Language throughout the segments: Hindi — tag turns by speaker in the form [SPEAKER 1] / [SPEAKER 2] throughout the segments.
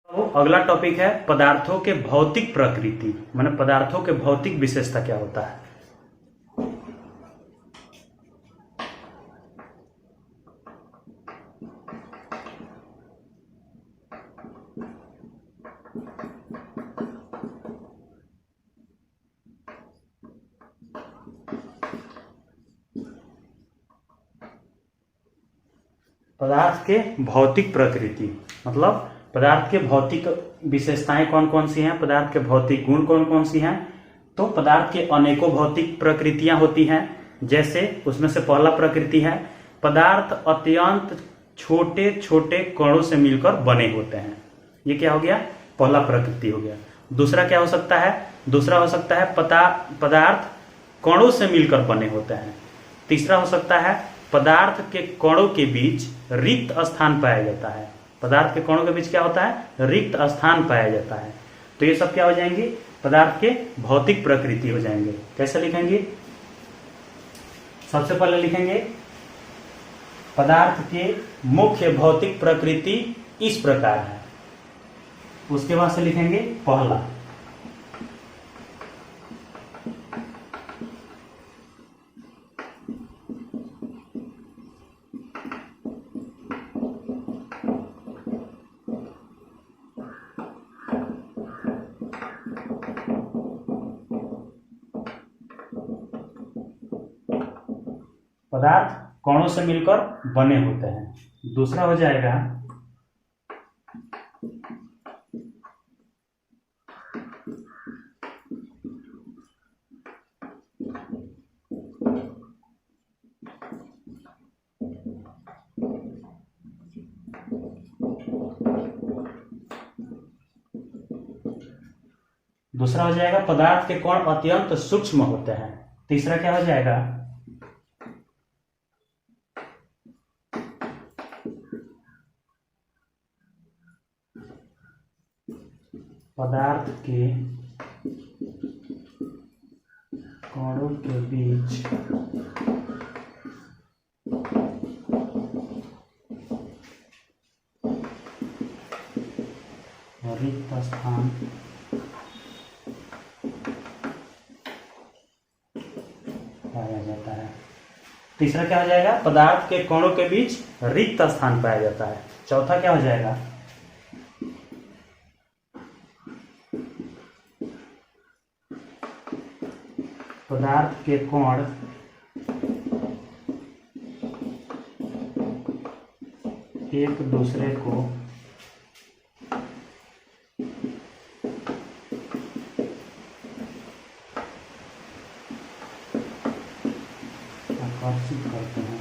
[SPEAKER 1] तो अगला टॉपिक है पदार्थों के भौतिक प्रकृति, माने पदार्थों के भौतिक विशेषता क्या होता है। पदार्थ के भौतिक प्रकृति मतलब पदार्थ के भौतिक विशेषताएं कौन कौन सी हैं, पदार्थ के भौतिक गुण कौन कौन सी हैं। तो पदार्थ के अनेकों भौतिक प्रकृतियां होती हैं। जैसे उसमें से पहला प्रकृति है पदार्थ अत्यंत छोटे छोटे कणों से मिलकर बने होते हैं। ये क्या हो गया, पहला प्रकृति हो गया। दूसरा क्या हो सकता है, दूसरा हो सकता है पदार्थ कणों से मिलकर बने होते हैं। तीसरा हो सकता है पदार्थ के कणों के बीच रिक्त स्थान पाया जाता है। पदार्थ के कणों के बीच क्या होता है, रिक्त स्थान पाया जाता है। तो ये सब क्या हो जाएंगे, पदार्थ के भौतिक प्रकृति हो जाएंगे। कैसे लिखेंगे, सबसे पहले लिखेंगे पदार्थ के मुख्य भौतिक प्रकृति इस प्रकार है। उसके बाद से लिखेंगे पहला पदार्थ कणों से मिलकर बने होते हैं। दूसरा हो जाएगा पदार्थ के कण अत्यंत सूक्ष्म होते हैं। तीसरा क्या हो जाएगा, पदार्थ के कणों के बीच रिक्त स्थान पाया जाता है। तीसरा क्या हो जाएगा, पदार्थ के कणों के बीच रिक्त स्थान पाया जाता है। चौथा क्या हो जाएगा, पदार्थ के कण एक दूसरे को आकर्षित करते हैं।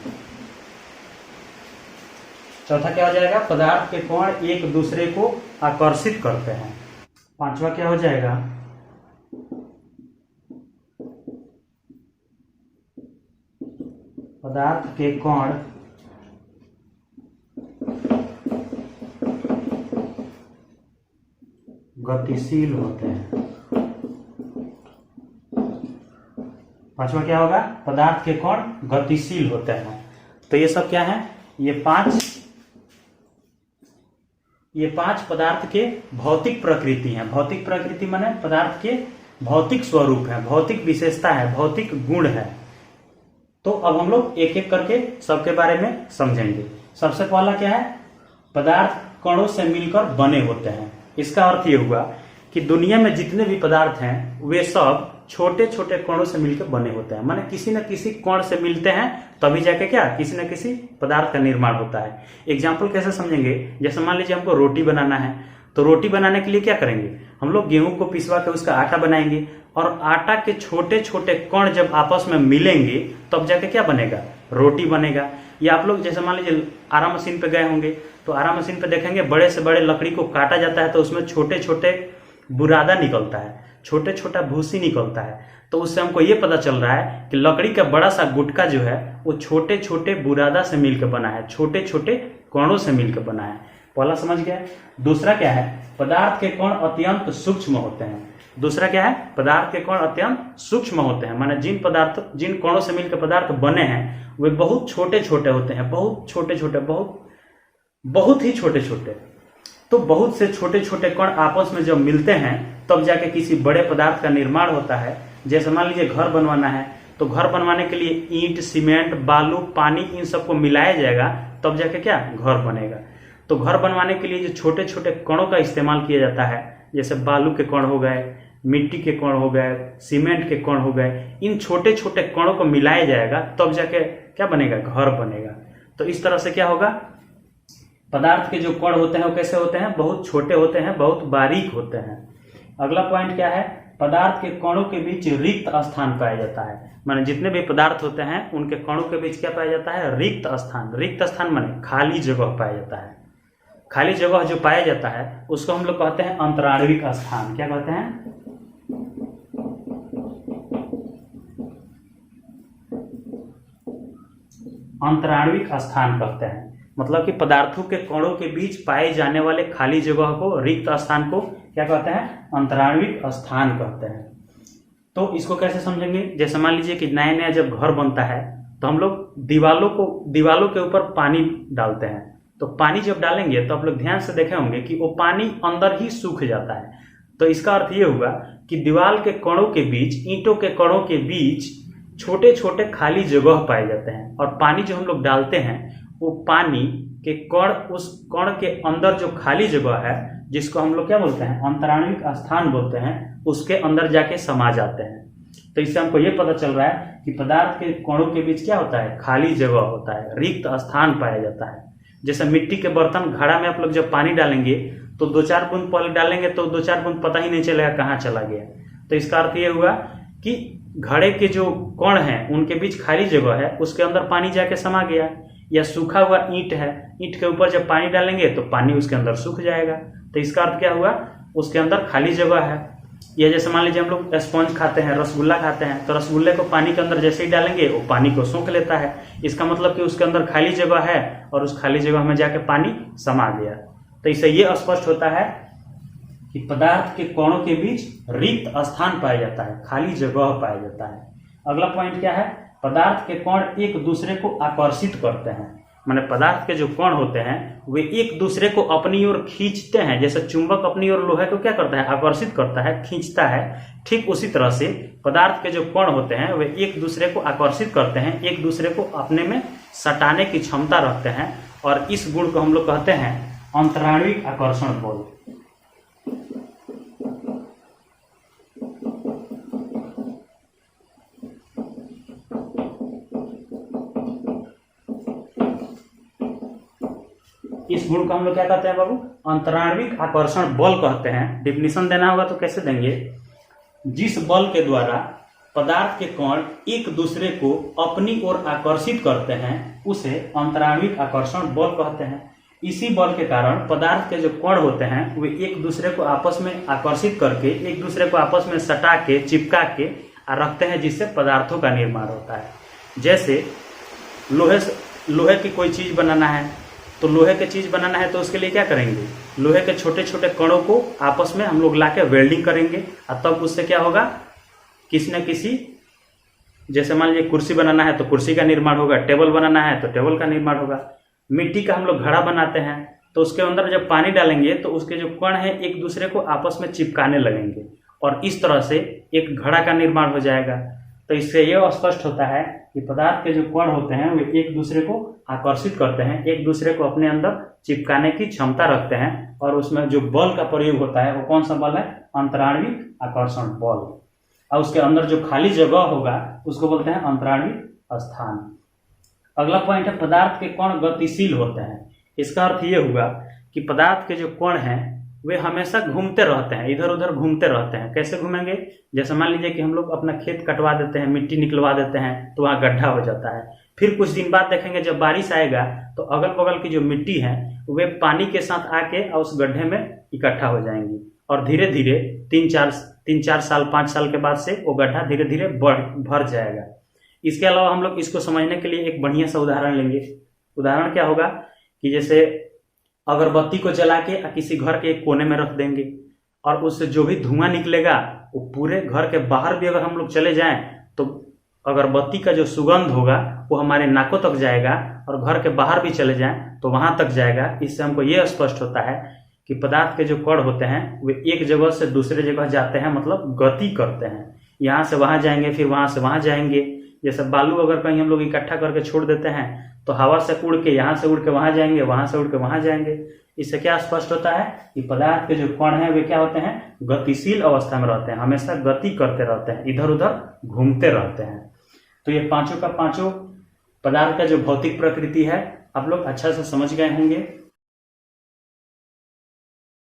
[SPEAKER 1] चौथा क्या हो जाएगा, पदार्थ के कण एक दूसरे को आकर्षित करते हैं। पांचवा क्या हो जाएगा, पदार्थ के कण गतिशील होते हैं। पांचवा क्या होगा, पदार्थ के कण गतिशील होते हैं। तो ये सब क्या है, ये पांच पदार्थ के भौतिक प्रकृति हैं। भौतिक प्रकृति माने पदार्थ के भौतिक स्वरूप है, भौतिक विशेषता है, भौतिक गुण है। तो अब हम लोग एक एक करके सबके बारे में समझेंगे। सबसे पहला क्या है, पदार्थ कणों से मिलकर बने होते हैं। इसका अर्थ ये हुआ कि दुनिया में जितने भी पदार्थ हैं वे सब छोटे छोटे कणों से मिलकर बने होते हैं। माने किसी न किसी कण से मिलते हैं तभी जाके क्या किसी न किसी पदार्थ का निर्माण होता है। एग्जाम्पल कैसे समझेंगे, जैसे मान लीजिए हमको रोटी बनाना है, तो रोटी बनाने के लिए क्या करेंगे, हम लोग गेहूं को पिसवा के उसका आटा बनाएंगे और आटा के छोटे छोटे कण जब आपस में मिलेंगे तब जाके क्या बनेगा, रोटी बनेगा। या आप लोग जैसे मान लीजिए आरा मशीन पे गए होंगे तो आरा मशीन पे देखेंगे बड़े से बड़े लकड़ी को काटा जाता है तो उसमें छोटे छोटे बुरादा निकलता है, छोटे छोटा भूसी निकलता है। तो उससे हमको ये पता चल रहा है कि लकड़ी का बड़ा सा गुटका जो है वो छोटे छोटे बुरादा से मिलकर बना है, छोटे छोटे कणों से मिलकर बना है। पहला समझ गया। दूसरा क्या है, पदार्थ के कण अत्यंत सूक्ष्म होते हैं। दूसरा क्या है, पदार्थ के कण अत्यंत सूक्ष्म होते हैं, माने जिन कणों से मिलकर पदार्थ बने हैं वे बहुत छोटे छोटे होते हैं, बहुत छोटे छोटे, बहुत ही छोटे छोटे। तो बहुत से छोटे छोटे कण आपस में जब मिलते हैं तब जाके किसी बड़े पदार्थ का निर्माण होता है। जैसे मान लीजिए घर बनवाना है, तो घर बनवाने के लिए ईंट, सीमेंट, बालू, पानी इन सबको मिलाया जाएगा तब जाके क्या घर बनेगा। तो घर बनवाने के लिए जो छोटे छोटे कणों का इस्तेमाल किया जाता है, जैसे बालू के कण हो गए, मिट्टी के कण हो गए, सीमेंट के कण हो गए, इन छोटे छोटे कणों को मिलाया जाएगा तब जाके क्या बनेगा, घर बनेगा। तो इस तरह से क्या होगा, पदार्थ के जो कण होते हैं वो कैसे होते हैं, बहुत छोटे होते हैं, बहुत बारीक होते हैं। अगला पॉइंट क्या है, पदार्थ के कणों के बीच रिक्त स्थान पाया जाता है। माने जितने भी पदार्थ होते हैं उनके कणों के बीच क्या पाया जाता है, रिक्त स्थान। रिक्त स्थान माने खाली जगह पाया जाता है। खाली जगह जो पाया जाता है उसको हम लोग कहते हैं अंतराणविक स्थान। क्या कहते हैं, अंतराणविक स्थान कहते हैं। मतलब कि पदार्थों के कणों के बीच पाए जाने वाले खाली जगह को, रिक्त स्थान को क्या कहते हैं, अंतराणविक स्थान कहते हैं। तो इसको कैसे समझेंगे, जैसे मान लीजिए कि नया नया जब घर बनता है तो हम लोग दीवालों के ऊपर पानी डालते हैं। तो पानी जब डालेंगे तो आप लोग ध्यान से देखे होंगे कि वो पानी अंदर ही सूख जाता है। तो इसका अर्थ ये हुआ कि दीवार के कणों के बीच, ईंटों के कणों के बीच छोटे छोटे खाली जगह पाए जाते हैं। और पानी जो हम लोग डालते हैं वो पानी के कण, उस कण के अंदर जो खाली जगह है जिसको हम लोग क्या बोलते हैं, अंतराणविक स्थान बोलते हैं, उसके अंदर जाके समा जाते हैं। तो इससे हमको ये पता चल रहा है कि पदार्थ के कणों के बीच क्या होता है, खाली जगह होता है, रिक्त स्थान पाया जाता है। जैसे मिट्टी के बर्तन, घड़ा में आप लोग जब पानी डालेंगे तो 2-4 बूंद पहले डालेंगे तो 2-4 बूंद पता ही नहीं चलेगा कहाँ चला गया। तो इसका अर्थ ये हुआ कि घड़े के जो कण हैं उनके बीच खाली जगह है, उसके अंदर पानी जाके समा गया। या सूखा हुआ ईंट है, ईंट के ऊपर जब पानी डालेंगे तो पानी उसके अंदर सूख जाएगा। तो इसका अर्थ क्या हुआ, उसके अंदर खाली जगह है। या जैसे मान लीजिए हम लोग स्पॉन्ज खाते हैं, रसगुल्ला खाते हैं, तो रसगुल्ले को पानी के अंदर जैसे ही डालेंगे वो पानी को सोख लेता है। इसका मतलब कि उसके अंदर खाली जगह है और उस खाली जगह में जाके पानी समा गया। तो इससे ये स्पष्ट होता है कि पदार्थ के कणों के बीच रिक्त स्थान पाया जाता है, खाली जगह पाया जाता है। अगला पॉइंट क्या है, पदार्थ के कण एक दूसरे को आकर्षित करते हैं। माने पदार्थ के जो कण होते हैं वे एक दूसरे को अपनी ओर खींचते हैं। जैसे चुंबक अपनी ओर लोहे को क्या करता है, आकर्षित करता है, खींचता है। ठीक उसी तरह से पदार्थ के जो कण होते हैं वे एक दूसरे को आकर्षित करते हैं, एक दूसरे को अपने में सटाने की क्षमता रखते हैं। और इस गुण को हम लोग कहते हैं अंतराणविक आकर्षण बल। इस गुण को हम लोग क्या कहते हैं बाबू, अंतराणविक आकर्षण बल कहते हैं। डिफिनीशन देना होगा तो कैसे देंगे, जिस बल के द्वारा पदार्थ के कण एक दूसरे को अपनी ओर आकर्षित करते हैं उसे अंतराणविक आकर्षण बल कहते हैं। इसी बल के कारण पदार्थ के जो कण होते हैं वे एक दूसरे को आपस में आकर्षित करके, एक दूसरे को आपस में सटा के, चिपका के रखते हैं, जिससे पदार्थों का निर्माण होता है। जैसे लोहे की कोई चीज बनाना है, तो लोहे की चीज बनाना है तो उसके लिए क्या करेंगे, लोहे के छोटे छोटे कणों को आपस में हम लोग लाके वेल्डिंग करेंगे और तब उससे क्या होगा, किसी न किसी, जैसे मान लीजिए कुर्सी बनाना है तो कुर्सी का निर्माण होगा, टेबल बनाना है तो टेबल का निर्माण होगा। मिट्टी का हम लोग घड़ा बनाते हैं तो उसके अंदर जब पानी डालेंगे तो उसके जो कण है एक दूसरे को आपस में चिपकाने लगेंगे और इस तरह से एक घड़ा का निर्माण हो जाएगा। तो इससे यह स्पष्ट होता है कि पदार्थ के जो कण होते हैं वे एक दूसरे को आकर्षित करते हैं, एक दूसरे को अपने अंदर चिपकाने की क्षमता रखते हैं। और उसमें जो बल का प्रयोग होता है वो कौन सा बल है, अंतराणविक आकर्षण बल। और उसके अंदर जो खाली जगह होगा उसको बोलते हैं अंतराणविक स्थान। अगला पॉइंट है, पदार्थ के कण गतिशील होते हैं। इसका अर्थ ये हुआ कि पदार्थ के जो कण हैं वे हमेशा घूमते रहते हैं, इधर उधर घूमते रहते हैं। कैसे घूमेंगे, जैसे मान लीजिए कि हम लोग अपना खेत कटवा देते हैं, मिट्टी निकलवा देते हैं तो वहाँ गड्ढा हो जाता है। फिर कुछ दिन बाद देखेंगे जब बारिश आएगा तो अगल बगल की जो मिट्टी है वे पानी के साथ आके उस गड्ढे में इकट्ठा हो जाएंगी और धीरे धीरे 3-4 साल 5 साल के बाद से वो गड्ढा धीरे धीरे भर जाएगा। इसके अलावा हम लोग इसको समझने के लिए एक बढ़िया सा उदाहरण लेंगे। उदाहरण क्या होगा कि जैसे अगरबत्ती को जला के किसी घर के एक कोने में रख देंगे और उससे जो भी धुआं निकलेगा वो पूरे घर के बाहर भी अगर हम लोग चले जाएं तो अगरबत्ती का जो सुगंध होगा वो हमारे नाकों तक जाएगा और घर के बाहर भी चले जाएं तो वहां तक जाएगा। इससे हमको ये स्पष्ट होता है कि पदार्थ के जो कण होते हैं वे एक जगह से दूसरे जगह जाते हैं, मतलब गति करते हैं। यहाँ से वहां जाएंगे, फिर वहां से वहां जाएंगे। जैसे बालू अगर कहीं हम लोग इकट्ठा करके छोड़ देते हैं तो हवा से उड़ के यहाँ से उड़ के वहां जाएंगे, वहां से उड़ के वहां जाएंगे। इससे क्या स्पष्ट होता है कि पदार्थ के जो कण हैं वे क्या होते हैं, गतिशील अवस्था में रहते हैं, हमेशा गति करते रहते हैं, इधर उधर घूमते रहते हैं। तो ये पांचों का पांचों पदार्थ का जो भौतिक प्रकृति है आप लोग अच्छा से समझ गए होंगे।